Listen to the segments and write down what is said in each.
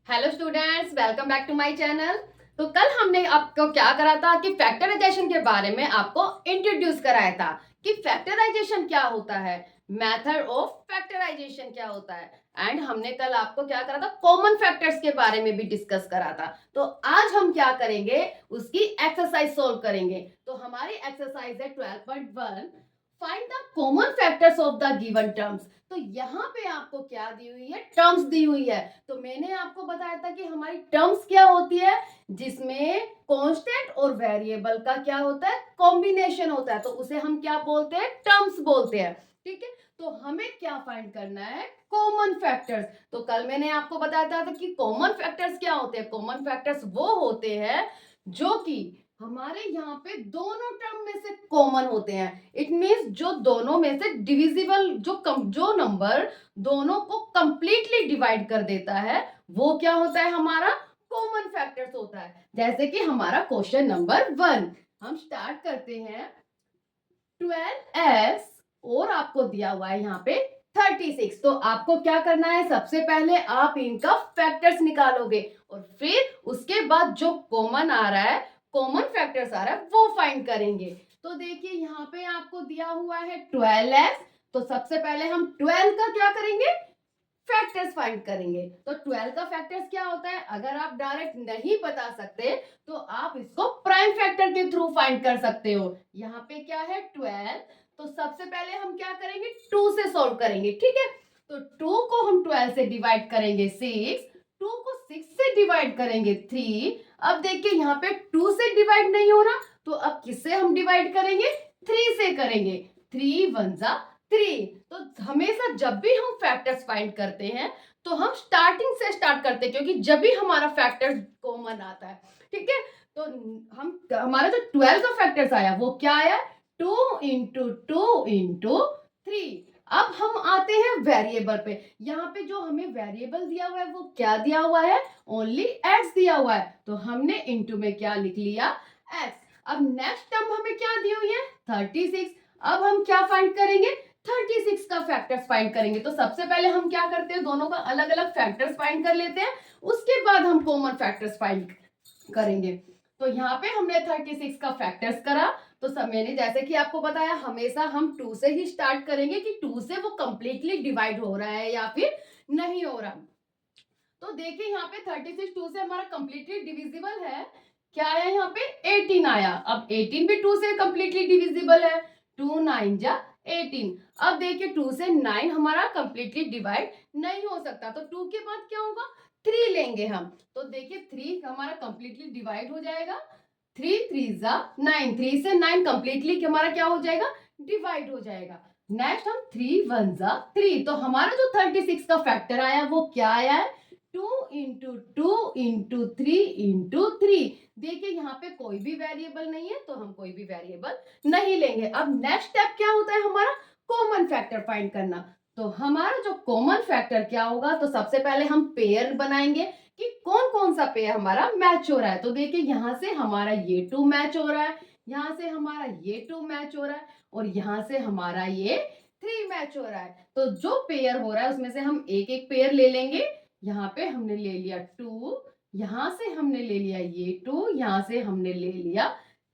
Hello students, welcome back to my channel. तो कल हमने आपको क्या करा था कि फैक्टराइजेशन के बारे में आपको इंट्रोड्यूस कराया था कि फैक्टराइजेशन क्या होता है, मेथड ऑफ फैक्टराइजेशन क्या होता है। एंड हमने कल आपको क्या करा था, कॉमन फैक्टर्स के बारे में भी डिस्कस करा था। तो आज हम क्या करेंगे, उसकी एक्सरसाइज सोल्व करेंगे। तो हमारी एक्सरसाइज है 12.1, find the common factors of the given terms. तो यहाँ पे आपको क्या दी हुई है, टर्म्स दी हुई है। तो मैंने आपको बताया था कि हमारी टर्म्स क्या होती है, जिसमें कांस्टेंट और वेरिएबल का क्या होता है, कॉम्बिनेशन होता है। तो उसे हम क्या बोलते हैं, टर्म्स बोलते हैं। ठीक है, तो हमें क्या फाइंड करना है, कॉमन फैक्टर्स। तो कल मैंने आपको बताया था कि कॉमन फैक्टर्स क्या होते हैं। कॉमन फैक्टर्स वो होते हैं जो कि हमारे यहाँ पे दोनों टर्म में से कॉमन होते हैं। इट मींस जो दोनों में से डिविजिबल, जो नंबर दोनों को कंप्लीटली डिवाइड कर देता है, वो क्या होता है, हमारा कॉमन फैक्टर्स होता है। जैसे कि हमारा क्वेश्चन नंबर 1, हम स्टार्ट करते हैं। 12x और आपको दिया हुआ है यहाँ पे 36। तो आपको क्या करना है, सबसे पहले आप इनका फैक्टर्स निकालोगे और फिर उसके बाद जो कॉमन आ रहा है, कॉमन फैक्टर्स आ रहा है, वो फाइंड करेंगे। तो देखिए यहाँ पे आपको दिया हुआ है 12x। तो सबसे पहले हम 12 का क्या करेंगे, फैक्टर्स फाइंड करेंगे। तो 12 का फैक्टर्स क्या होता है, अगर आप डायरेक्ट नहीं बता सकते तो आप इसको प्राइम फैक्टर के थ्रू फाइंड कर सकते हो। यहाँ पे क्या है 12। तो सबसे पहले हम क्या करेंगे, 2 से सॉल्व करेंगे। ठीक है, तो 2 को हम 12 से डिवाइड करेंगे 6, 2 को 6 से डिवाइड करेंगे 3। अब देखिए यहाँ पे 2 से डिवाइड नहीं हो रहा, तो अब किससे हम डिवाइड करेंगे, 3 से करेंगे। 3 1 जा 3। तो हमेशा जब भी हम फैक्टर्स फाइंड करते हैं तो हम स्टार्टिंग से स्टार्ट करते हैं, क्योंकि जब भी हमारा फैक्टर कॉमन आता है। ठीक है, तो हम हमारा जो 12 का फैक्टर्स आया वो क्या आया, 2 इंटू 2 इंटू 3। अब हम आते हैं वेरिएबल पे। यहाँ पे जो हमें वेरिएबल दिया हुआ है वो क्या दिया हुआ है, ओनली एक्स दिया हुआ है। तो हमने इंटू में क्या लिख लिया, एक्स। अब नेक्स्ट टर्म हमें क्या दी हुई है, 36। अब हम क्या फाइंड करेंगे, 36 का फैक्टर्स फाइंड करेंगे। तो सबसे पहले हम क्या करते हैं, दोनों का अलग अलग फैक्टर्स फाइंड कर लेते हैं, उसके बाद हम कॉमन फैक्टर्स फाइंड करेंगे। तो यहाँ पे हमने 36 का फैक्टर्स करा। तो सब मैंने जैसे कि आपको बताया, हमेशा हम 2 से ही स्टार्ट करेंगे कि 2 से वो कंप्लीटली डिवाइड हो रहा है या फिर नहीं हो रहा। तो देखिए यहाँ पे 36 2 से हमारा कंप्लीटली डिविजिबल है। क्या आया यहाँ पे, 18 आया। अब 18 भी 2 से कंप्लीटली डिविजिबल है, 2 9 जा 18। अब देखिए 2 से 9 हमारा कंप्लीटली डिवाइड नहीं हो सकता, तो 2 के बाद क्या होगा, 3 लेंगे हम। तो देखिए 3 हमारा कंप्लीटली डिवाइड हो जाएगा, 3 3 जा 9। 3 से 9 कंप्लीटली हमारा क्या हो जाएगा, डिवाइड हो जाएगा। नेक्स्ट हम 3 1 जा 3। तो हमारा जो 36 का फैक्टर आया वो क्या आया है, 2 इंटू 2 इंटू 3 इंटू 3। देखिए यहाँ पे कोई भी वेरिएबल नहीं है, तो हम कोई भी वेरिएबल नहीं लेंगे। अब नेक्स्ट स्टेप क्या होता है, हमारा कॉमन फैक्टर फाइंड करना। तो हमारा जो कॉमन फैक्टर क्या होगा, तो सबसे पहले हम पेयर बनाएंगे कि कौन कौन सा पेयर हमारा मैच हो रहा है। तो देखिए यहाँ से हमारा ये 2 मैच हो रहा है, यहाँ से हमारा ये 2 मैच हो रहा है, और यहाँ से हमारा ये 3 मैच हो रहा है। तो जो पेयर हो रहा है उसमें से हम एक एक पेयर ले लेंगे। यहाँ पे हमने ले लिया 2, यहां से हमने ले लिया ये 2, यहां से हमने ले लिया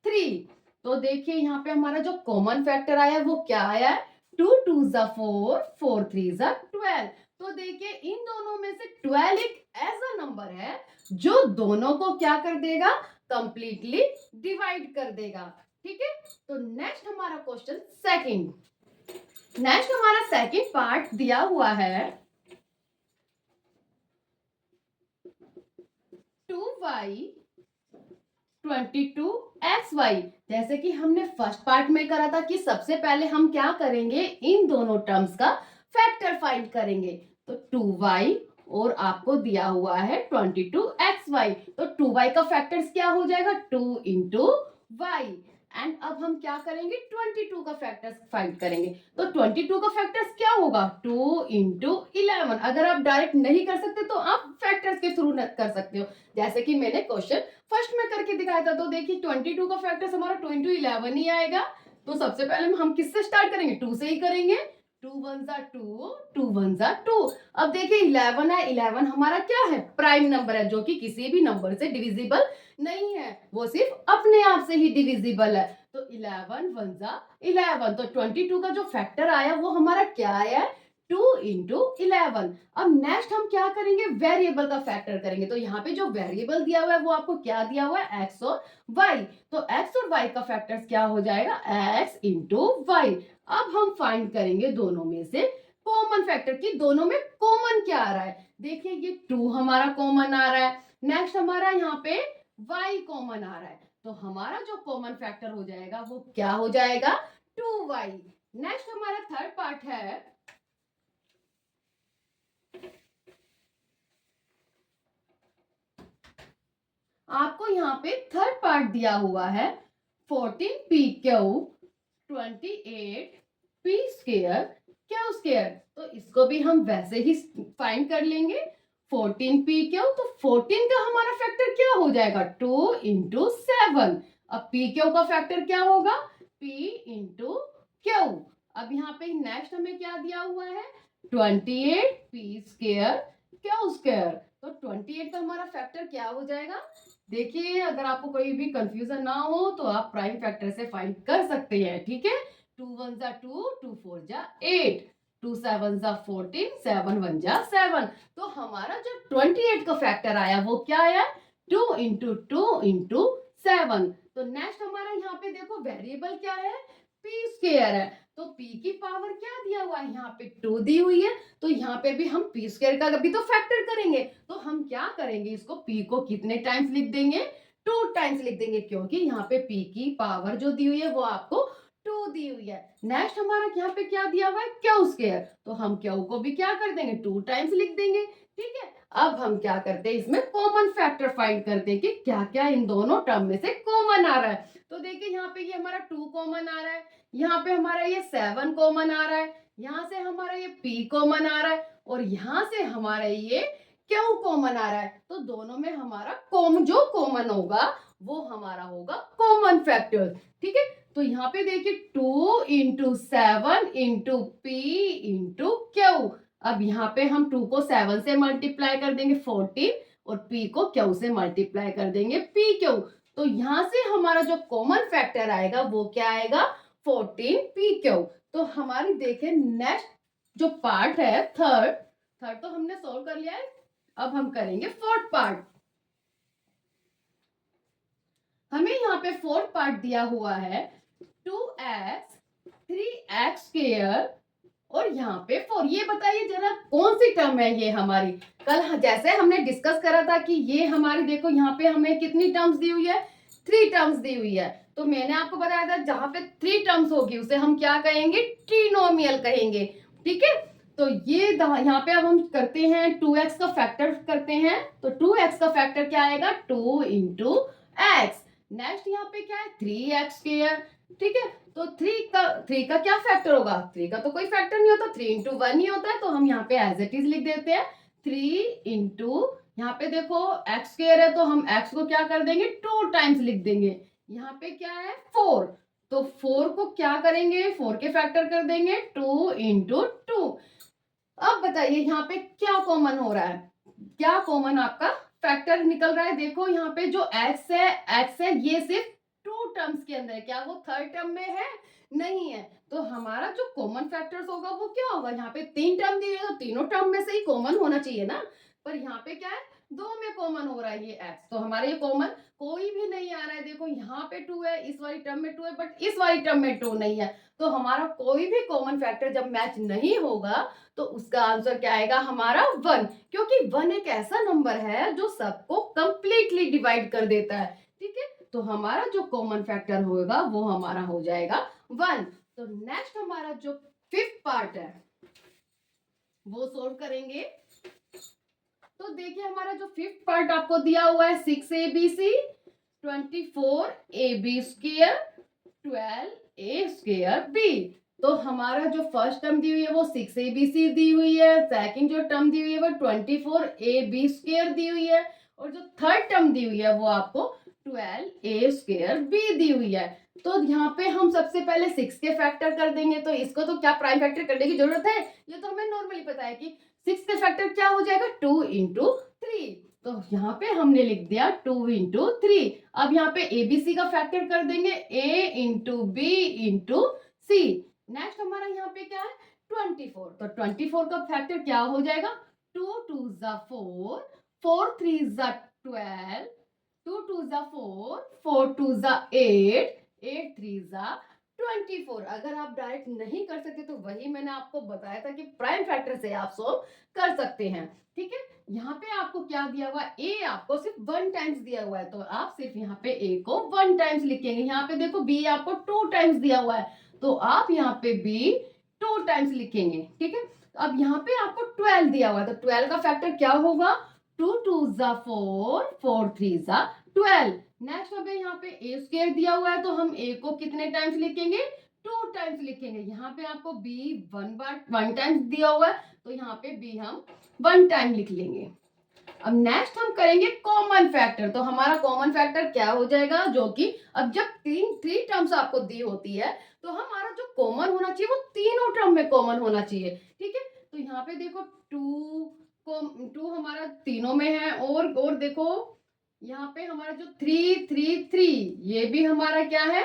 3। तो देखिए यहाँ पे हमारा जो कॉमन फैक्टर आया वो क्या आया है, 2 2 जा 4, 4 3 जा 12। तो देखिए इन दोनों में से 12 एक ऐसा नंबर है जो दोनों को क्या कर देगा, कंप्लीटली डिवाइड कर देगा। ठीक है, तो नेक्स्ट हमारा क्वेश्चन सेकंड, नेक्स्ट हमारा सेकंड पार्ट दिया हुआ है 2y 22xy। जैसे कि हमने फर्स्ट पार्ट में करा था कि सबसे पहले हम क्या करेंगे, इन दोनों टर्म्स का फैक्टर फाइंड करेंगे। तो 2y और आपको दिया हुआ है 22xy। तो 2y का फैक्टर्स क्या हो जाएगा, 2 इंटू वाई। एंड अब हम क्या करेंगे, 22 का फैक्टर्स फाइंड करेंगे। तो 22 का फैक्टर्स क्या होगा, 2 इंटू 11। अगर आप डायरेक्ट नहीं कर सकते तो आप फैक्टर्स के थ्रू कर सकते हो, जैसे कि मैंने क्वेश्चन फर्स्ट में करके दिखाया था। तो देखिए 22 का फैक्टर्स हमारा 2 इंटू 11 ही आएगा। तो सबसे पहले हम किससे स्टार्ट करेंगे, 2 से ही करेंगे। 2 वन जा 2, 2 वन जा 2। अब देखिए 11 है, 11 हमारा क्या है, प्राइम नंबर है जो कि किसी भी नंबर से डिविजिबल नहीं है, वो सिर्फ अपने आप से ही डिविजिबल है। तो 11 वन जा 11, तो 22 का जो फैक्टर आया वो हमारा क्या आया है, 2 इंटू 11। अब नेक्स्ट हम क्या करेंगे, वेरिएबल का फैक्टर करेंगे। तो यहाँ पे जो वेरिएबल दिया हुआ है वो आपको क्या दिया हुआ है, एक्स और वाई। तो एक्स और वाई का फैक्टर क्या हो जाएगा, एक्स इंटू वाई। अब हम फाइंड करेंगे दोनों में से कॉमन फैक्टर की दोनों में कॉमन क्या आ रहा है। देखिए ये 2 हमारा कॉमन आ रहा है, नेक्स्ट हमारा यहाँ पे y कॉमन आ रहा है, तो हमारा जो कॉमन फैक्टर हो जाएगा वो क्या हो जाएगा, 2y। नेक्स्ट हमारा थर्ड पार्ट है, आपको यहाँ पे थर्ड पार्ट दिया हुआ है 14p⁻, 28p² क्यू स्क्वायर। तो इसको भी हम वैसे ही फाइंड कर लेंगे, 14p⁻, तो 14 का हमारा फैक्टर क्या हो जाएगा, 2 इंटू 7। अब p⁻ का फैक्टर क्या होगा, p इंटू क्यू। अब यहाँ पे नेक्स्ट हमें क्या दिया हुआ है, 28p² क्यू स्क्वायर। तो 28 का हमारा फैक्टर क्या हो जाएगा। देखिए अगर आपको कोई भी कंफ्यूजन ना हो तो आप प्राइम फैक्टर से फाइंड कर सकते हैं, ठीक है। 2 वन जा 2, 2 फोर जा 8, 2 सेवन जा 14, 7 वन जा 7। तो हमारा जो 28 का फैक्टर आया वो क्या आया, 2 इंटू 2 इंटू 7। तो नेक्स्ट हमारा यहाँ पे देखो वेरिएबल क्या है, p² है। तो p की पावर क्या दिया हुआ है, यहाँ पे 2 दी हुई है, तो यहाँ पे भी हम p² का भी तो फैक्टर करेंगे। तो हम क्या करेंगे, इसको p को कितने टाइम्स लिख देंगे, 2 टाइम्स लिख देंगे, क्योंकि यहाँ पे p की पावर जो दी हुई है वो आपको 2 दी हुई है। नेक्स्ट हमारा यहाँ पे क्या दिया हुआ है, क्यू², तो हम क्यू को भी क्या कर देंगे, 2 टाइम्स लिख देंगे, ठीक है। अब हम क्या करते हैं, इसमें कॉमन फैक्टर फाइंड करते हैं कि क्या क्या इन दोनों टर्म में से कॉमन आ रहा है। तो देखिए यहाँ पे ये हमारा 2 कॉमन आ रहा है, यहाँ पे हमारा ये 7 कॉमन आ रहा है, यहाँ से हमारा ये p कॉमन आ रहा है, और यहाँ से हमारा ये क्यू कॉमन आ रहा है। तो दोनों में हमारा जो कॉमन होगा वो हमारा होगा कॉमन फैक्टर, ठीक है। तो यहाँ पे देखिए 2 into 7 into p into Q. अब यहाँ पे हम 2 को 7 से मल्टीप्लाई कर देंगे 14, और p को क्यू से मल्टीप्लाई कर देंगे p⁻। तो यहाँ से हमारा जो कॉमन फैक्टर आएगा वो क्या आएगा, 14p⁻। तो हमारी देखिए नेक्स्ट जो पार्ट है थर्ड तो हमने सोल्व कर लिया है, अब हम करेंगे फोर्थ पार्ट। हमें यहाँ पे फोर्थ पार्ट दिया हुआ है 2x 3x² और यहाँ पे 4। ये बताइए जरा कौन सी टर्म है ये हमारी, कल जैसे हमने डिस्कस करा था कि ये हमारी देखो यहाँ पे हमें कितनी टर्म्स दी हुई है, 3 टर्म्स दी हुई है। तो मैंने आपको बताया था जहां पे 3 टर्म्स होगी उसे हम क्या कहेंगे, ट्रिनोमियल कहेंगे, ठीक है। तो ये यहाँ पे अब हम करते हैं 2x का फैक्टर करते हैं, तो 2x का फैक्टर क्या आएगा, 2 इंटू एक्स। नेक्स्ट यहाँ पे क्या है, 3x², ठीक है। तो 3 का क्या फैक्टर होगा, 3 का तो कोई फैक्टर नहीं होता, 3 इंटू 1 ही होता है, तो हम यहाँ पे एज इट इज लिख देते हैं 3 इंटू, यहाँ पे देखो x² है तो हम x को क्या कर देंगे, 2 टाइम्स लिख देंगे। यहाँ पे क्या है 4, तो 4 को क्या करेंगे, 4 के फैक्टर कर देंगे 2 इंटू 2। अब बताइए यहाँ पे क्या कॉमन हो रहा है, क्या कॉमन आपका फैक्टर निकल रहा है। देखो यहाँ पे जो x है ये सिर्फ 2 टर्म्स के अंदर है, क्या वो थर्ड टर्म में है, नहीं है। तो हमारा जो कॉमन फैक्टर्स होगा वो क्या होगा, यहाँ पे 3 टर्म दिए तो तीनों टर्म में से ही कॉमन होना चाहिए ना, पर यहाँ पे क्या है 2 में कॉमन हो रहा है ये x, तो हमारे ये कॉमन कोई भी नहीं आ रहा है। देखो यहाँ पे 2 है, इस वाली टर्म में 2 है, बट इस वाली टर्म में 2 नहीं है। तो हमारा कोई भी कॉमन फैक्टर जब मैच नहीं होगा तो उसका आंसर क्या आएगा हमारा 1, क्योंकि 1 एक ऐसा नंबर है जो सबको कंप्लीटली डिवाइड कर देता है, ठीक है। तो हमारा जो कॉमन फैक्टर होगा वो हमारा हो जाएगा 1। तो नेक्स्ट हमारा जो फिफ्थ पार्ट है वो सोल्व करेंगे। तो देखिए हमारा जो फिफ्थ पार्ट आपको दिया हुआ है 6abc 24ab², 12a²b। तो हमारा जो फर्स्ट टर्म दी हुई है वो 6abc दी हुई है, सेकंड जो टर्म दी हुई है वो 24ab² दी हुई है, और जो थर्ड टर्म दी हुई है वो आपको 12a² b दी हुई है। तो यहाँ पे हम सबसे पहले 6 के फैक्टर कर देंगे, तो इसको तो क्या प्राइम फैक्टर करने की जरूरत है, ये तो हमें नॉर्मली पता है कि 6 के फैक्टर क्या हो जाएगा 2 इंटू 3। तो यहाँ पे हमने लिख दिया 2 इंटू 3। अब यहाँ पे ABC का फैक्टर कर देंगे A into B into C. Next हमारा यहाँ पे क्या है 24। तो 24 का फैक्टर क्या हो जाएगा 2 2 ज़ा 4, 4 3 ज़ा 12, 2 2 ज़ा 4, 4 2 ज़ा 8, 8 3 ज़ा 24। अगर आप डायरेक्ट नहीं कर सकते तो वही मैंने आपको बताया था कि प्राइम फैक्टर से आप सोल्व कर सकते हैं। ठीक है, यहाँ पे आपको क्या दिया हुआ है a आपको सिर्फ 1 टाइम्स दिया हुआ है, तो आप सिर्फ यहाँ पे a को 1 टाइम्स लिखेंगे। यहाँ पे देखो b आपको 2 टाइम्स दिया हुआ है, तो आप यहाँ पे b 2 टाइम्स लिखेंगे। ठीक है, अब यहाँ पे आपको 12 दिया हुआ है, तो 12 का फैक्टर क्या होगा 2 2 ज़ा 4, 4 3 ज़ा 12। नेक्स्ट हमें यहाँ पे a² दिया हुआ है, तो हम a को कितने टाइम्स लिखेंगे 2 टाइम्स लिखेंगे। यहाँ पे आपको b 1 टाइम्स दिया हुआ है, तो यहाँ पे b हम 1 टाइम लिख लेंगे। अब नेक्स्ट हम करेंगे कॉमन फैक्टर। तो हमारा कॉमन फैक्टर क्या हो जाएगा, जो कि अब जब 3 टर्म्स आपको दी होती है तो हमारा जो कॉमन होना चाहिए वो तीनों टर्म में कॉमन होना चाहिए। ठीक है, तो यहाँ पे देखो 2 हमारा तीनों में है, और देखो यहाँ पे हमारा जो 3 3 3 ये भी हमारा क्या है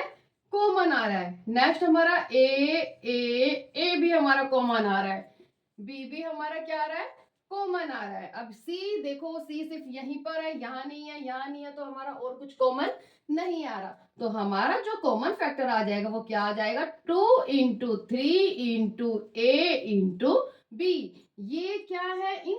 कॉमन आ रहा है। नेक्स्ट हमारा ए भी हमारा कॉमन आ रहा है, बी भी हमारा क्या आ रहा है कॉमन आ रहा है। अब सी देखो, सी सिर्फ यहीं पर है, यहाँ नहीं है, यहाँ नहीं है, तो हमारा और कुछ कॉमन नहीं आ रहा। तो हमारा जो कॉमन फैक्टर आ जाएगा वो क्या आ जाएगा 2 इंटू 3 इंटू ए इंटू बी। ये क्या है इन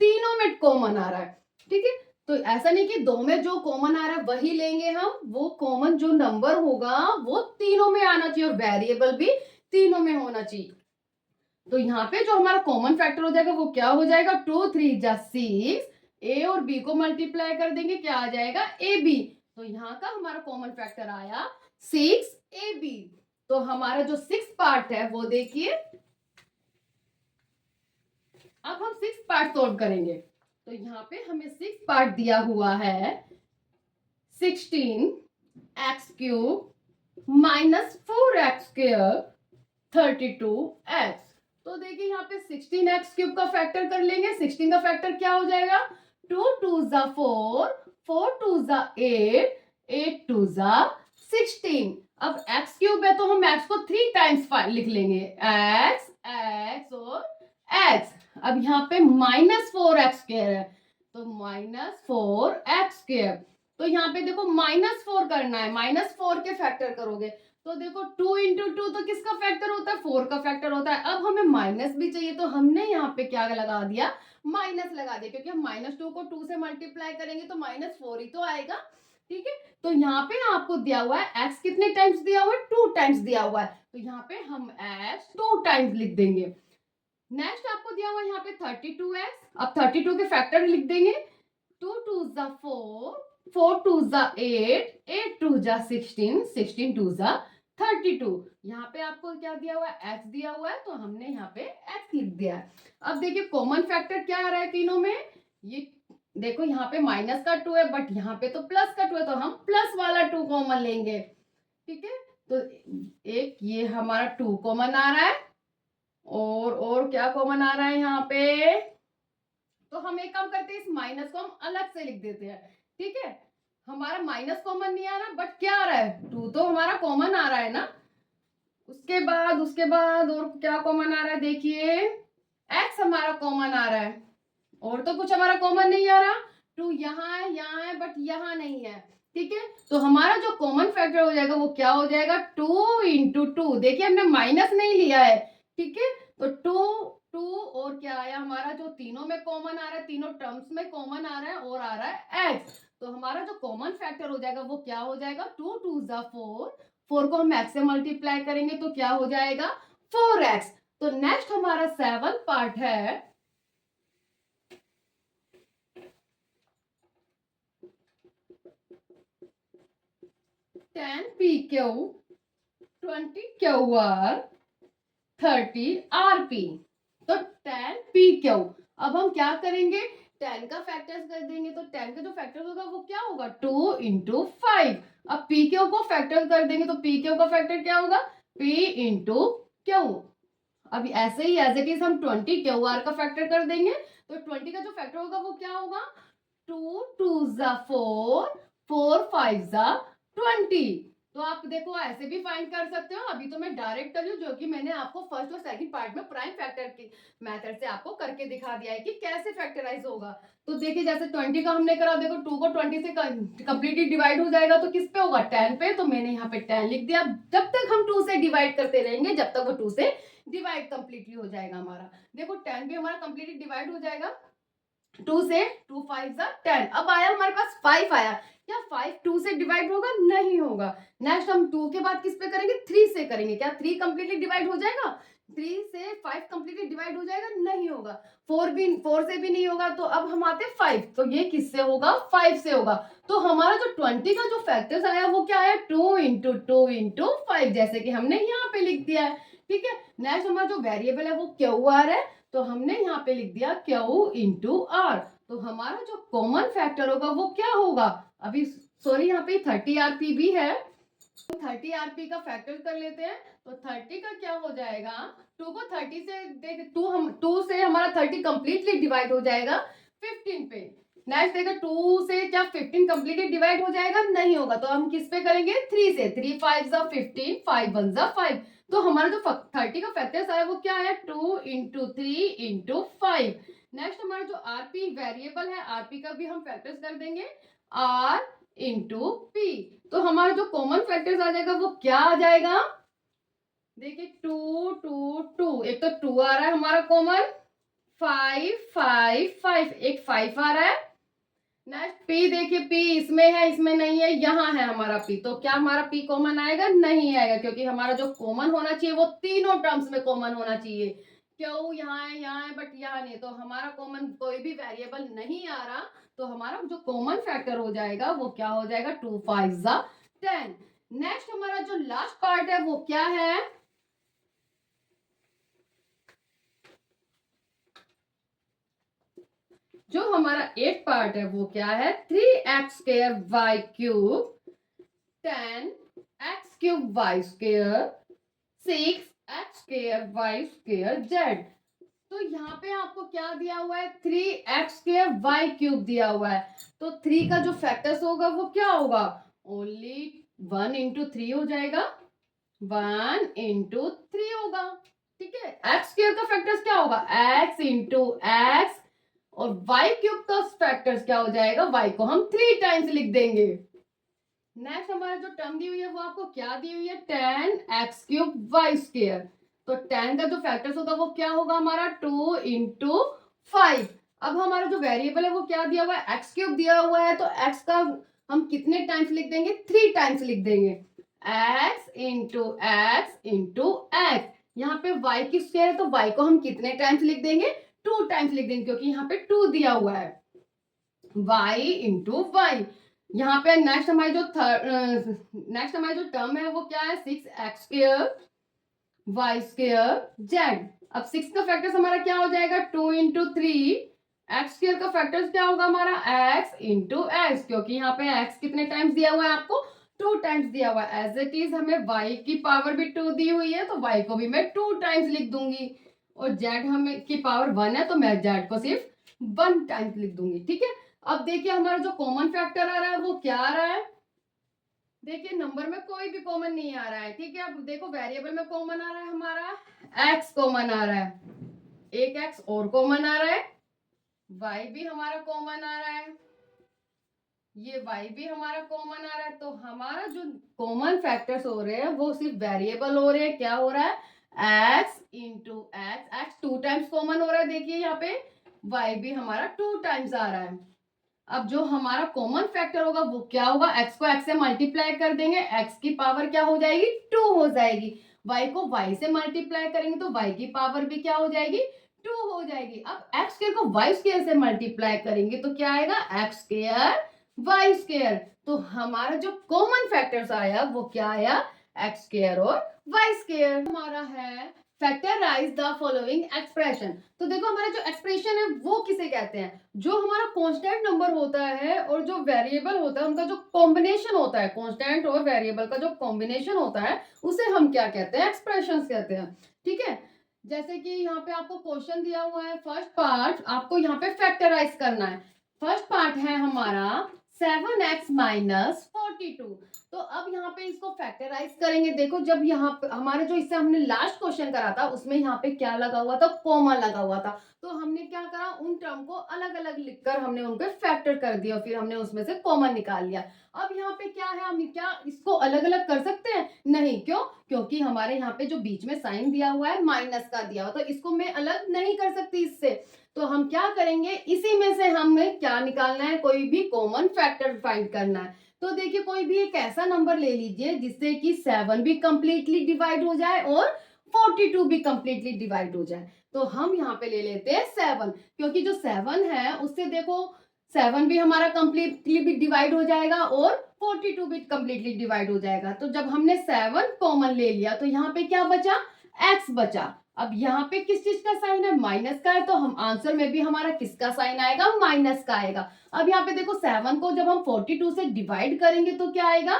तीनों में कॉमन आ रहा है। ठीक है, तो ऐसा नहीं कि दो में जो कॉमन आ रहा है वही लेंगे हम, वो कॉमन जो नंबर होगा वो तीनों में आना चाहिए और वेरिएबल भी तीनों में होना चाहिए। तो यहाँ पे जो हमारा कॉमन फैक्टर हो जाएगा वो क्या हो जाएगा 2 3 जा 6, ए और बी को मल्टीप्लाई कर देंगे क्या आ जाएगा ए बी। तो यहाँ का हमारा कॉमन फैक्टर आया 6ab। तो हमारा जो 6 पार्ट है वो देखिए, अब हम 6 पार्ट सोल्व करेंगे। तो यहाँ पे हमें 6 पार्ट दिया हुआ है 16x³ माइनस 4x² 32x। तो देखिए यहाँ पे 16x³ का फैक्टर कर लेंगे। 16 का फैक्टर क्या हो जाएगा 2 2 ज़ा 4, 4 2 ज़ा 8, 8 2 ज़ा 16। अब x³ है तो हम x को 3 टाइम्स लिख लेंगे, x x और x। अब यहाँ पे -4x² है, तो -4x²। तो यहाँ पे देखो -4 करना है, -4 के फैक्टर करोगे तो देखो 2 इंटू 2 तो किसका फैक्टर होता है 4 का फैक्टर होता है। अब हमें माइनस भी चाहिए तो हमने यहाँ पे क्या लगा दिया माइनस लगा दिया, क्योंकि हम -2 को 2 से मल्टीप्लाई करेंगे तो -4 ही तो आएगा। ठीक है, तो यहाँ पे आपको दिया हुआ है x कितने टाइम्स दिया हुआ है 2 टाइम्स दिया हुआ है, तो यहाँ पे हम x 2 टाइम्स लिख देंगे। नेक्स्ट आपको दिया हुआ है यहाँ पे 32x। अब 32 के फैक्टर लिख देंगे 2 2 ज़ा 4, 4 2 ज़ा 8, 8 2 ज़ा 16, 16 2 ज़ा 32। यहाँ पे आपको क्या दिया हुआ है x दिया हुआ है, तो हमने यहाँ पे x लिख दिया है। अब देखिए कॉमन फैक्टर क्या आ रहा है तीनों में, ये देखो यहाँ पे -2 है बट यहाँ पे तो +2 है, तो हम प्लस वाला 2 कॉमन लेंगे। ठीक है, तो एक ये हमारा 2 कॉमन आ रहा है, और क्या कॉमन आ रहा है यहाँ पे, तो हम एक काम करते हैं इस माइनस को हम अलग से लिख देते हैं। ठीक है, हमारा माइनस कॉमन नहीं आ रहा बट क्या आ रहा है 2 तो हमारा कॉमन आ रहा है ना। उसके बाद और क्या कॉमन आ रहा है देखिए x हमारा कॉमन आ रहा है, और तो कुछ हमारा कॉमन नहीं आ रहा। 2 यहाँ है बट यहाँ नहीं है। ठीक है, तो हमारा जो कॉमन फैक्टर हो जाएगा वो क्या हो जाएगा 2 इंटू 2। देखिए हमने माइनस नहीं लिया है। ठीक है, तो 2 और क्या आया हमारा जो तीनों में कॉमन आ रहा है, तीनों टर्म्स में कॉमन आ रहा है और आ रहा है x। तो हमारा जो कॉमन फैक्टर हो जाएगा वो क्या हो जाएगा 2 2 ज़ा 4, 4 को हम x से मल्टीप्लाई करेंगे तो क्या हो जाएगा 4x। तो नेक्स्ट हमारा 7 पार्ट है 10pq 20qr 30rp। तो 10pq अब हम क्या करेंगे 10 का फैक्टर्स कर देंगे तो 10 का जो फैक्टर होगा वो क्या होगा 2 इंटू 5। अब पी क्यू को फैक्टर कर देंगे तो पी क्यू का फैक्टर क्या होगा पी इंटू क्यू। अभी ऐसे ही एज इट इज हम 20 क्यू आर का फैक्टर कर देंगे तो 20 का जो फैक्टर होगा वो क्या होगा 2 2 जा 4 4 5 जा 20। तो आप देखो ऐसे भी फाइंड कर सकते हो। अभी तो मैं डायरेक्ट कर लूँ जो कि मैंने आपको फर्स्ट और सेकंड पार्ट में प्राइम फैक्टर की मेथड से आपको करके दिखा दिया है कि कैसे फैक्टराइज होगा। तो देखिए जैसे 20 का हमने करा, देखो 2 को 20 से कंप्लीटली डिवाइड हो जाएगा तो किस पे होगा 10 पे। तो मैंने यहाँ पे 10 लिख दिया। जब तक हम 2 से डिवाइड करते रहेंगे जब तक वो 2 से डिवाइड कंप्लीटली हो जाएगा हमारा। देखो 10 भी हमारा कंप्लीटली डिवाइड हो जाएगा 2 से, 2 5 10। अब आया हमारे पास 5 आया। क्या 5 2 से डिवाइड होगा? नहीं होगा। नेक्स्ट हम 2 के बाद किस पे करेंगे 3 से करेंगे। क्या 3 कंप्लीटली डिवाइड हो जाएगा? 3 से 5 कंप्लीटली डिवाइड हो जाएगा? नहीं होगा। 4 से भी नहीं होगा। तो अब हम आते 5, तो ये किससे होगा 5 से होगा। तो हमारा जो 20 का जो फैक्टर्स आया वो क्या आया 2 इंटू 2 इंटू 5, जैसे कि हमने यहाँ पे लिख दिया है। ठीक है। नेक्स्ट हमारा जो वेरिएबल है वो क्यू आर है तो हमने यहाँ पे लिख दिया क्यू इंटू आर। तो हमारा जो कॉमन फैक्टर होगा वो क्या होगा, अभी सॉरी यहाँ पे 30 आरपी भी है, 30 आरपी का फैक्टर कर लेते हैं। तो 30 का क्या हो जाएगा 2 को 30 से देख 2 से हमारा 30 कंप्लीटली डिवाइड हो जाएगा 15 पे। नेक्स्ट देखो 2 से क्या 15 कंप्लीटली डिवाइड हो जाएगा? नहीं होगा। तो हम किस पे करेंगे 3 से। 3 5 जा 15, 5 1 जा 5। तो हमारा जो 30 का फैक्टर्स आया वो क्या है 2 इंटू 3 इंटू 5। नेक्स्ट हमारा जो आरपी वेरिएबल है आरपी का भी हम फैक्टर्स कर देंगे आर इंटू पी। तो हमारा जो कॉमन फैक्टर्स आ जाएगा वो क्या आ जाएगा, देखिए 2 2 2, एक तो 2 आ रहा है हमारा कॉमन, 5 5 5, एक 5 आ रहा है। नेक्स्ट पी, देखिए पी इसमें है इसमें नहीं है, यहाँ है हमारा पी। तो क्या हमारा पी कॉमन आएगा? नहीं आएगा, क्योंकि हमारा जो कॉमन होना चाहिए वो तीनों टर्म्स में कॉमन होना चाहिए। क्यों यहाँ है बट यहाँ नहीं। तो हमारा कॉमन कोई भी वेरिएबल नहीं आ रहा। तो हमारा जो कॉमन फैक्टर हो जाएगा वो क्या हो जाएगा 2 5 10। नेक्स्ट हमारा जो लास्ट पार्ट है वो क्या है, जो हमारा 8 पार्ट है वो क्या है 3x square y cube 10x cube y square 6x square y square z. तो यहाँ पे आपको क्या दिया हुआ है 3x स्क्वायर वाई क्यूब दिया हुआ है। तो 3 का जो फैक्टर्स होगा वो क्या होगा ओनली 1 इंटू 3 हो जाएगा, 1 इंटू 3 होगा। ठीक है। एक्स स्क्वायर का फैक्टर्स क्या होगा x इंटू एक्स, और y क्यूब का फैक्टर्स क्या हो जाएगा y को हम 3 टाइम्स लिख देंगे। नेक्स्ट हमारा जो टर्म दी हुई है वो आपको क्या दी हुई है 10x क्यूब वाई स्क्वायर। तो 10 का जो फैक्टर्स होगा वो क्या होगा हमारा 2 इंटू 5। अब हमारा जो वेरिएबल है वो क्या दिया हुआ है x क्यूब दिया हुआ है। तो x का हम कितने टाइम्स लिख देंगे 3 टाइम्स लिख देंगे, x into x into x. यहाँ पे y की स्क्वायर है तो y को हम कितने टाइम्स लिख देंगे 2 टाइम्स लिख देंगे, क्योंकि यहाँ पे 2 दिया हुआ है, y इंटू वाई। यहाँ पे नेक्स्ट हमारी जो टर्म है वो क्या है 6x square y square Z. अब 6 का फैक्टर्स हमारा क्या हो जाएगा 2 इंटू 3, एक्स स्क्वायर का फैक्टर्स क्या होगा हमारा x इंटू एक्स, क्योंकि यहाँ पे x कितने टाइम्स दिया हुआ है आपको 2 टाइम्स दिया हुआ है। एज इट इज हमें y की पावर भी 2 दी हुई है तो y को भी मैं 2 टाइम्स लिख दूंगी, और z हमें की पावर 1 है तो मैं z को सिर्फ 1 टाइम्स लिख दूंगी। ठीक है। अब देखिए हमारा जो कॉमन फैक्टर आ रहा है वो क्या आ रहा है, देखिए नंबर में कोई भी कॉमन नहीं आ रहा है। ठीक है। अब देखो वेरिएबल में कॉमन आ रहा है हमारा x कॉमन आ रहा है, एक x और कॉमन आ रहा है, y भी हमारा कॉमन आ रहा है, ये y भी हमारा कॉमन आ रहा है। तो हमारा जो कॉमन फैक्टर्स हो रहे हैं वो सिर्फ वेरिएबल हो रहे हैं। क्या हो रहा है x into x, x 2 times common हो रहा है। देखिए यहाँ पे y भी हमारा 2 टाइम्स आ रहा है। अब जो हमारा कॉमन फैक्टर होगा वो क्या होगा, x को x से मल्टीप्लाई कर देंगे, x की पावर क्या हो जाएगी 2 हो जाएगी, y को y से मल्टीप्लाई करेंगे तो y की पावर भी क्या हो जाएगी 2 हो जाएगी। अब x स्क्वायर को y स्क्वायर से मल्टीप्लाई करेंगे तो क्या आएगा x स्क्वायर y स्क्वायर। तो हमारा जो कॉमन फैक्टर्स आया वो क्या आया x स्क्वायर और y स्क्वायर। हमारा है फैक्टराइज द फॉलोइंग एक्सप्रेशन। तो देखो हमारा जो एक्सप्रेशन है वो किसे कहते हैं, जो हमारा कांस्टेंट नंबर होता है और जो वेरिएबल होता है उनका जो कॉम्बिनेशन होता है, कांस्टेंट और वेरिएबल का जो कॉम्बिनेशन होता है उसे हम क्या कहते हैं, एक्सप्रेशंस कहते हैं। ठीक है, जैसे कि यहाँ पे आपको क्वेश्चन दिया हुआ है, फर्स्ट पार्ट आपको यहाँ पे फैक्टराइज करना है। फर्स्ट पार्ट है हमारा 7x माइनस 42। तो अब यहाँ पे इसको फैक्टराइज करेंगे। देखो जब यहाँ पे हमारे जो इससे हमने लास्ट क्वेश्चन करा था उसमें यहाँ पे क्या लगा हुआ था, कॉमा लगा हुआ था। तो हमने क्या करा, उन टर्म को अलग अलग लिखकर हमने उनके फैक्टर कर दिया, फिर हमने उसमें से कॉमन निकाल लिया। अब यहाँ पे क्या है, हम क्या इसको अलग अलग कर सकते हैं? नहीं, क्यों? क्योंकि हमारे यहाँ पे जो बीच में साइन दिया हुआ है माइनस का दिया हुआ, तो इसको मैं अलग नहीं कर सकती इससे। तो हम क्या करेंगे, इसी में से हमें क्या निकालना है, कोई भी कॉमन फैक्टर फाइंड करना है। तो देखिए कोई भी एक ऐसा नंबर ले लीजिए जिससे कि 7 भी कंप्लीटली डिवाइड हो जाए और 42 भी कंप्लीटली डिवाइड हो जाए। तो हम यहाँ पे ले लेते हैं 7, क्योंकि जो 7 है उससे देखो 7 भी हमारा कंप्लीटली भी डिवाइड हो जाएगा और 42 भी कंप्लीटली डिवाइड हो जाएगा। तो जब हमने 7 कॉमन ले लिया तो यहाँ पे क्या बचा, x बचा। अब यहाँ पे किस चीज का साइन है, माइनस का है, तो हम आंसर में भी हमारा किसका साइन आएगा, माइनस का आएगा। अब यहाँ पे देखो 7 को जब हम 42 से डिवाइड करेंगे तो क्या आएगा,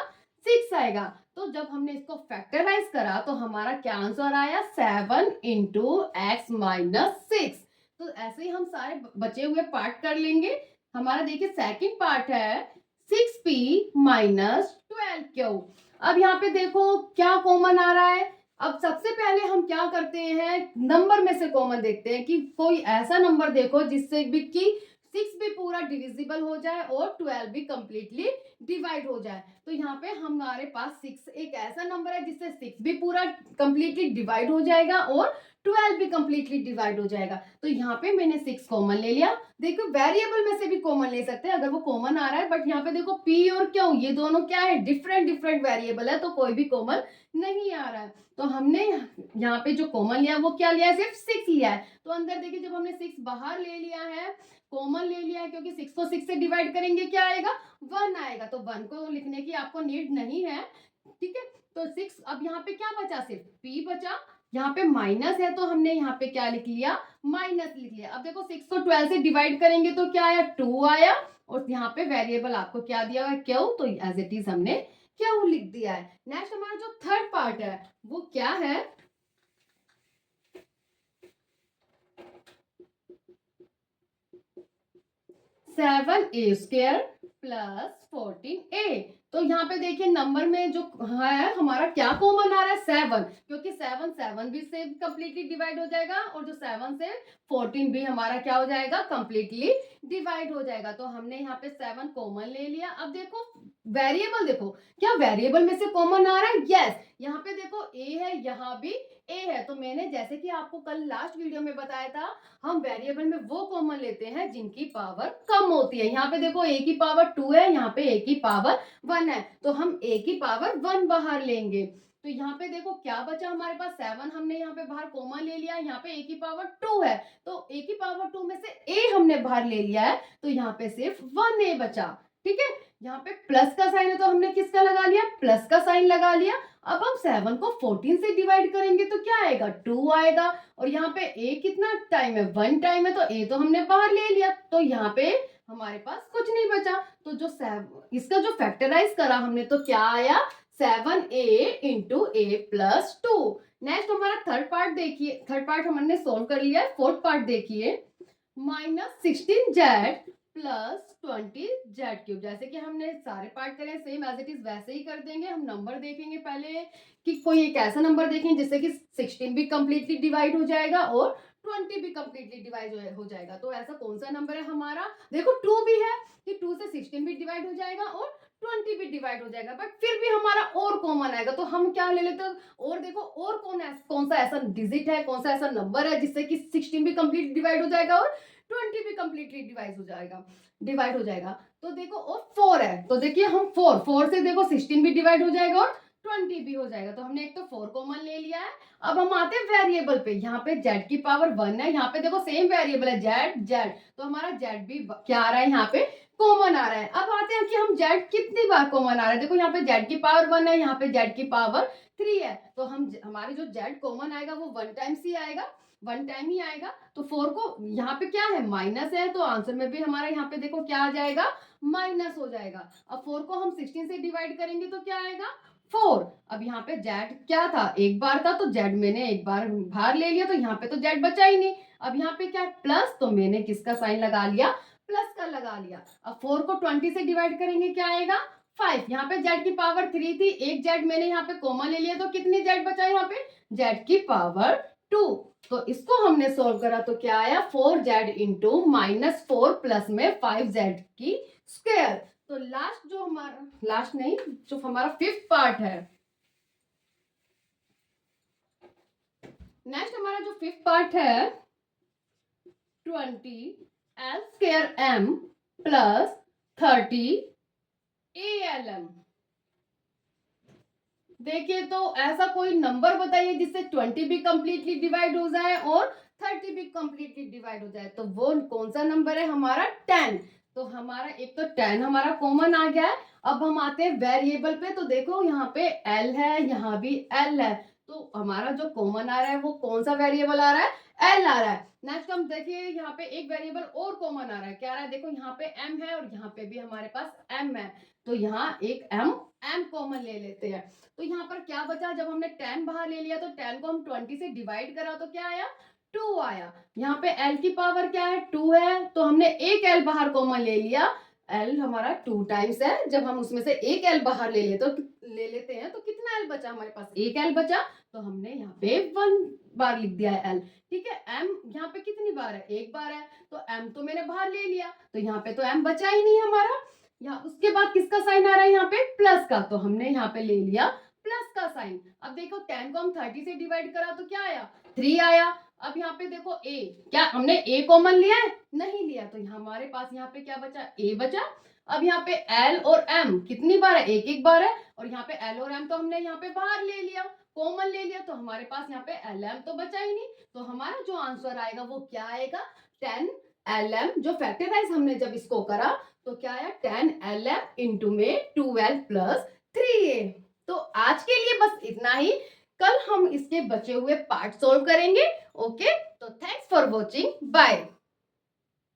6 आएगा। तो जब हमने इसको फैक्टराइज करा तो हमारा क्या आंसर आया, 7 इंटू एक्स माइनस 6। तो ऐसे ही हम सारे बचे हुए पार्ट कर लेंगे। हमारा देखिए सेकंड पार्ट है 6p माइनस 12q। अब यहाँ पे देखो क्या कॉमन आ रहा है। अब सबसे पहले हम क्या करते हैं, नंबर में से कॉमन देखते हैं कि कोई ऐसा नंबर देखो जिससे भी कि 6 भी पूरा डिविजिबल हो जाए और 12 भी कंप्लीटली डिवाइड हो जाए। तो यहाँ पे हमारे पास 6 एक ऐसा नंबर है जिससे 6 भी पूरा कंप्लीटली डिवाइड हो जाएगा और 12 भी कंप्लीटली डिवाइड हो जाएगा। तो यहाँ पे मैंने 6 कॉमन ले लिया। देखो वेरिएबल में से भी कॉमन ले सकते हैं अगर वो कॉमन आ रहा है, बट यहाँ पे देखो p और q ये दोनों क्या है, डिफरेंट डिफरेंट वेरिएबल है, तो कोई भी कॉमन नहीं आ रहा है। तो हमने यहाँ पे जो कॉमन लिया वो क्या लिया है, सिर्फ 6 लिया है। तो अंदर देखिए जब हमने 6 बाहर ले लिया है, कॉमन ले लिया है, क्योंकि 6 को 6 से डिवाइड करेंगे क्या आएगा, 1 आएगा। तो 1 को लिखने की आपको नीड नहीं है। ठीक है, तो 6, अब यहाँ पे क्या बचा, सिर्फ p बचा। यहाँ पे माइनस है तो हमने यहाँ पे क्या लिख लिया, माइनस लिख लिया। अब देखो 6 को 12 से डिवाइड करेंगे तो क्या आया, 2 आया। और यहाँ पे वेरिएबल आपको क्या दिया हुआ है, क्यू, तो एज इट इज हमने क्यू लिख दिया है। नेक्स्ट हमारा जो थर्ड पार्ट है वो क्या है, 7a² प्लस 14a। तो यहाँ पे देखिए नंबर में जो है हमारा क्या कॉमन आ रहा है, 7, क्योंकि 7 भी से कंप्लीटली डिवाइड हो जाएगा और जो 7 से 14 भी हमारा क्या हो जाएगा, कंप्लीटली डिवाइड हो जाएगा। तो हमने यहाँ पे 7 कॉमन ले लिया। अब देखो वेरिएबल, देखो क्या वेरिएबल में से कॉमन आ रहा है, यस। यहाँ पे देखो a है, यहाँ भी a है। तो मैंने जैसे कि आपको कल लास्ट वीडियो में बताया था, हम वेरिएबल में वो कॉमन लेते हैं जिनकी पावर कम होती है। यहाँ पे देखो a की पावर 2 है, यहाँ पे a की पावर 1 है, तो हम a की पावर 1 बाहर लेंगे। तो यहाँ पे देखो क्या बचा हमारे पास, 7 हमने यहाँ पे बाहर कॉमन ले लिया, यहाँ पे a की पावर 2 है, तो a की पावर 2 में से a हमने बाहर ले लिया है, तो यहाँ पे सिर्फ 1a बचा। ठीक है, यहाँ पे प्लस का साइन है तो हमने किसका लगा लिया, प्लस का साइन लगा लिया। अब हम 7 को 14 से डिवाइड करेंगे तो क्या आएगा, 2 आएगा। और यहाँ पे a कितना टाइम है, 1 टाइम है, तो a तो हमने बाहर ले लिया। तो यहाँ पे हमारे पास कुछ नहीं बचा। तो जो इसका जो फैक्टराइज करा हमने तो क्या आया, 7a into a plus 2। Next हमारा थर्ड पार्ट देखिए, थर्ड पार्ट हमने सोल्व कर लिया है। फोर्थ पार्ट देखिए, -16z प्लस 20z³। जैसे कि हमने सारे पार्ट करें सेम एज इट इज वैसे ही कर देंगे। हम नंबर देखेंगे पहले कि कोई एक ऐसा नंबर देखें जिससे कि 16 भी कंप्लीटली डिवाइड हो जाएगा और 20 भी कंप्लीटली डिवाइड हो जाएगा। तो ऐसा कौन सा नंबर है हमारा, देखो 2 भी है कि 2 से 16 भी डिवाइड हो जाएगा और 20 भी डिवाइड हो जाएगा, बट फिर भी हमारा और कॉमन आएगा। तो हम क्या ले लेते हैं, और देखो और कौन सा ऐसा डिजिट है, कौन सा ऐसा नंबर है जिससे कि 16 भी कंप्लीट डिवाइड हो जाएगा और 20 भी कंप्लीटली डिवाइड हो जाएगा। तो देखो और 4 है, तो देखिए हम 4 से देखो 16 भी डिवाइड हो जाएगा और 20 भी हो जाएगा। तो हमने एक तो 4 कॉमन ले लिया है। अब हम आते हैं वेरिएबल पे, यहाँ पे z की पावर 1 है, यहाँ पे देखो सेम वेरिएबल है z, तो हमारा z भी क्या आ रहा है, यहाँ पे कॉमन आ रहा है। अब आते हैं कि हम z कितनी बार कॉमन आ रहा है। देखो यहाँ पे z की पावर 1 है, यहाँ पे z की पावर 3 है, तो हम हमारे जो z कॉमन आएगा वो 1 टाइम्स ही आएगा, 1 टाइम ही आएगा। तो 4 को यहाँ पे क्या है माइनस है, तो आंसर में भी हमारा यहाँ पे देखो क्या आ जाएगा, माइनस हो जाएगा। अब 4 को हम 16 से डिवाइड करेंगे तो क्या आएगा, 4। अब यहाँ पे z क्या था, एक बार था, तो z मैंने एक बार बाहर ले लिया, तो यहाँ पे तो z बचा ही नहीं। अब यहाँ पे क्या प्लस, तो मैंने किसका साइन लगा लिया, प्लस का लगा लिया। अब 4 को 20 से डिवाइड करेंगे क्या आएगा, 5। यहाँ पे z की पावर 3 थी, एक z मैंने यहाँ पे कॉमन ले लिया, तो कितनी z बचा यहाँ पे, z की पावर 2। तो इसको हमने सोल्व करा तो क्या आया, 4z इंटू -4 प्लस में 5z की स्क्वायर। तो लास्ट जो हमारा, लास्ट नहीं, जो हमारा फिफ्थ पार्ट है, नेक्स्ट हमारा जो फिफ्थ पार्ट है 20 L square m plus 30 ALM। देखिए तो ऐसा कोई नंबर बताइए जिससे 20 भी कंप्लीटली डिवाइड हो जाए और 30 भी कंप्लीटली डिवाइड हो जाए। तो वो कौन सा नंबर है, हमारा 10। तो हमारा एक तो 10 हमारा कॉमन आ गया है। अब हम आते हैं वेरिएबल पे, तो देखो यहाँ पे L है, यहाँ भी L है, तो हमारा जो कॉमन आ रहा है वो कौन सा वेरिएबल आ रहा है, L आ रहा है। नेक्स्ट हम देखिए यहाँ पे एक वेरिएबल और कॉमन आ रहा है, क्या आ रहा है, देखो यहाँ पे M है और यहाँ पे भी हमारे पास M है, तो यहाँ एक M कॉमन ले लेते हैं। तो यहाँ पर क्या बचा, जब हमने 10 बाहर ले लिया तो 10 को हम 20 से डिवाइड करा तो क्या आया, 2 आया। यहाँ पे L की पावर क्या है, 2 है, तो हमने एक L बाहर कॉमन ले लिया, L हमारा 2 टाइम्स है, जब हम उसमें से एक L बाहर ले लेते हैं तो कितना L बचा, हमारे पास एक L बचा, तो हमने यहाँ पे 1 बार लिख दिया है L। ठीक है, M यहाँ पे कितनी बार है, एक बार है, तो M तो मैंने बाहर ले लिया, तो यहाँ पे तो M बचा ही नहीं हमारा। यहाँ उसके बाद किसका साइन आ रहा है, यहाँ पे प्लस का, तो हमने यहाँ पे ले लिया प्लस का साइन। अब देखो 10 को हम 30 से डिवाइड करा तो क्या आया, 3 आया। अब यहाँ पे देखो a, क्या हमने a कॉमन लिया है, नहीं लिया, तो हमारे पास यहाँ पे क्या बचा, a बचा। अब यहाँ पे L और M कितनी बार है, एक एक बार है, और यहाँ पे L और M तो हमने यहाँ पे बाहर ले लिया, कॉमन ले लिया, तो हमारे पास यहाँ पे LM तो बचा ही नहीं। तो हमारा जो आंसर आएगा वो क्या आएगा, 10 LM। जो फैक्टराइज हमने जब इसको करा तो क्या आया, 10 LM इंटू में 12 प्लस 3a। तो आज के लिए बस इतना ही, कल हम इसके बचे हुए पार्ट सोल्व करेंगे। ओके, तो थैंक्स फॉर वॉचिंग, बाय।